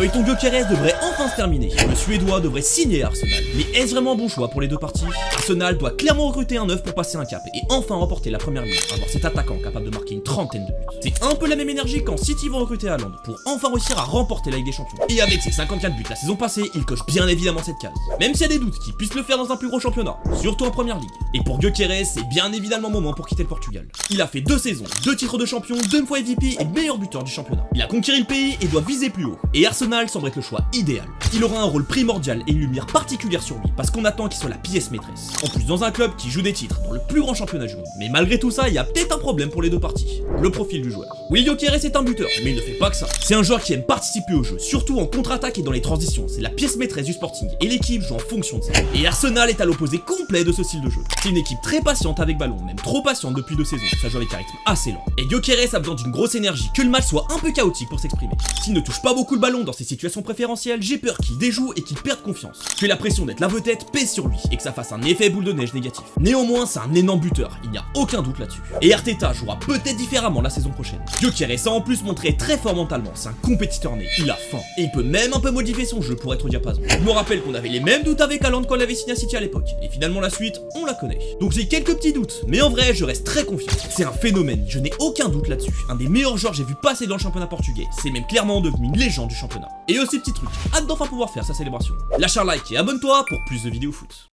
feuilleton Gyökeres devrait enfin se terminer. Le Suédois devrait signer à Arsenal. Mais est-ce vraiment un bon choix pour les deux parties? Arsenal doit clairement recruter un neuf pour passer un cap et enfin remporter la première ligue, avoir cet attaquant capable de marquer une trentaine de buts. C'est un peu la même énergie quand City vont recruter Haaland pour enfin réussir à remporter la Ligue des Champions. Et avec ses 54 buts la saison passée, il coche bien évidemment cette case. Même s'il y a des doutes qu'il puisse le faire dans un plus gros championnat, surtout en première ligue. Et pour Gyökeres, c'est bien évidemment le moment pour quitter le Portugal. Il a fait 2 saisons, 2 titres de champion, 2 fois MVP et meilleur buteur du championnat. Il a conquis le pays et doit viser plus haut. Et Arsenal semble être le choix idéal. Il aura un rôle primordial et une lumière particulière sur lui parce qu'on attend qu'il soit la pièce maîtresse. En plus dans un club qui joue des titres dans le plus grand championnat du monde. Mais malgré tout ça, il y a peut-être un problème pour les deux parties. Le profil du joueur. Oui, Gyökeres est un buteur, mais il ne fait pas que ça. C'est un joueur qui aime participer au jeu, surtout en contre-attaque et dans les transitions. C'est la pièce maîtresse du Sporting et l'équipe joue en fonction de ça. Et Arsenal est à l'opposé complet de ce style de jeu. C'est une équipe très patiente avec ballon, même trop patiente depuis 2 saisons. Ça joue avec un rythme assez lent. Et Gyökeres a besoin d'une grosse énergie, que le match soit un peu chaotique pour s'exprimer. S'il ne touche pas beaucoup le ballon dans ses situations préférentielles, j'ai peur qu'il déjoue et qu'il perde confiance. Que la pression d'être la vedette pèse sur lui et que ça fasse un effet boule de neige négatif. Néanmoins, c'est un énorme buteur, il n'y a aucun doute là-dessus. Et Arteta jouera peut-être différemment la saison prochaine. Gyökeres a en plus montré très fort mentalement, c'est un compétiteur né, il a faim. Et il peut même un peu modifier son jeu pour être au diapason. Je me rappelle qu'on avait les mêmes doutes avec Haaland quand on l'avait signé à City à l'époque. Et finalement la suite, on la connaît. Donc j'ai quelques petits doutes, mais en vrai je reste très confiant. C'est un phénomène, je n'ai aucun doute là-dessus. Un des meilleurs joueurs que j'ai vu passer dans le championnat portugais. C'est même clairement devenu une légende du championnat. Et aussi petit truc, hâte d'enfin pouvoir faire sa célébration. Lâche un like et abonne-toi pour plus de vidéos foot.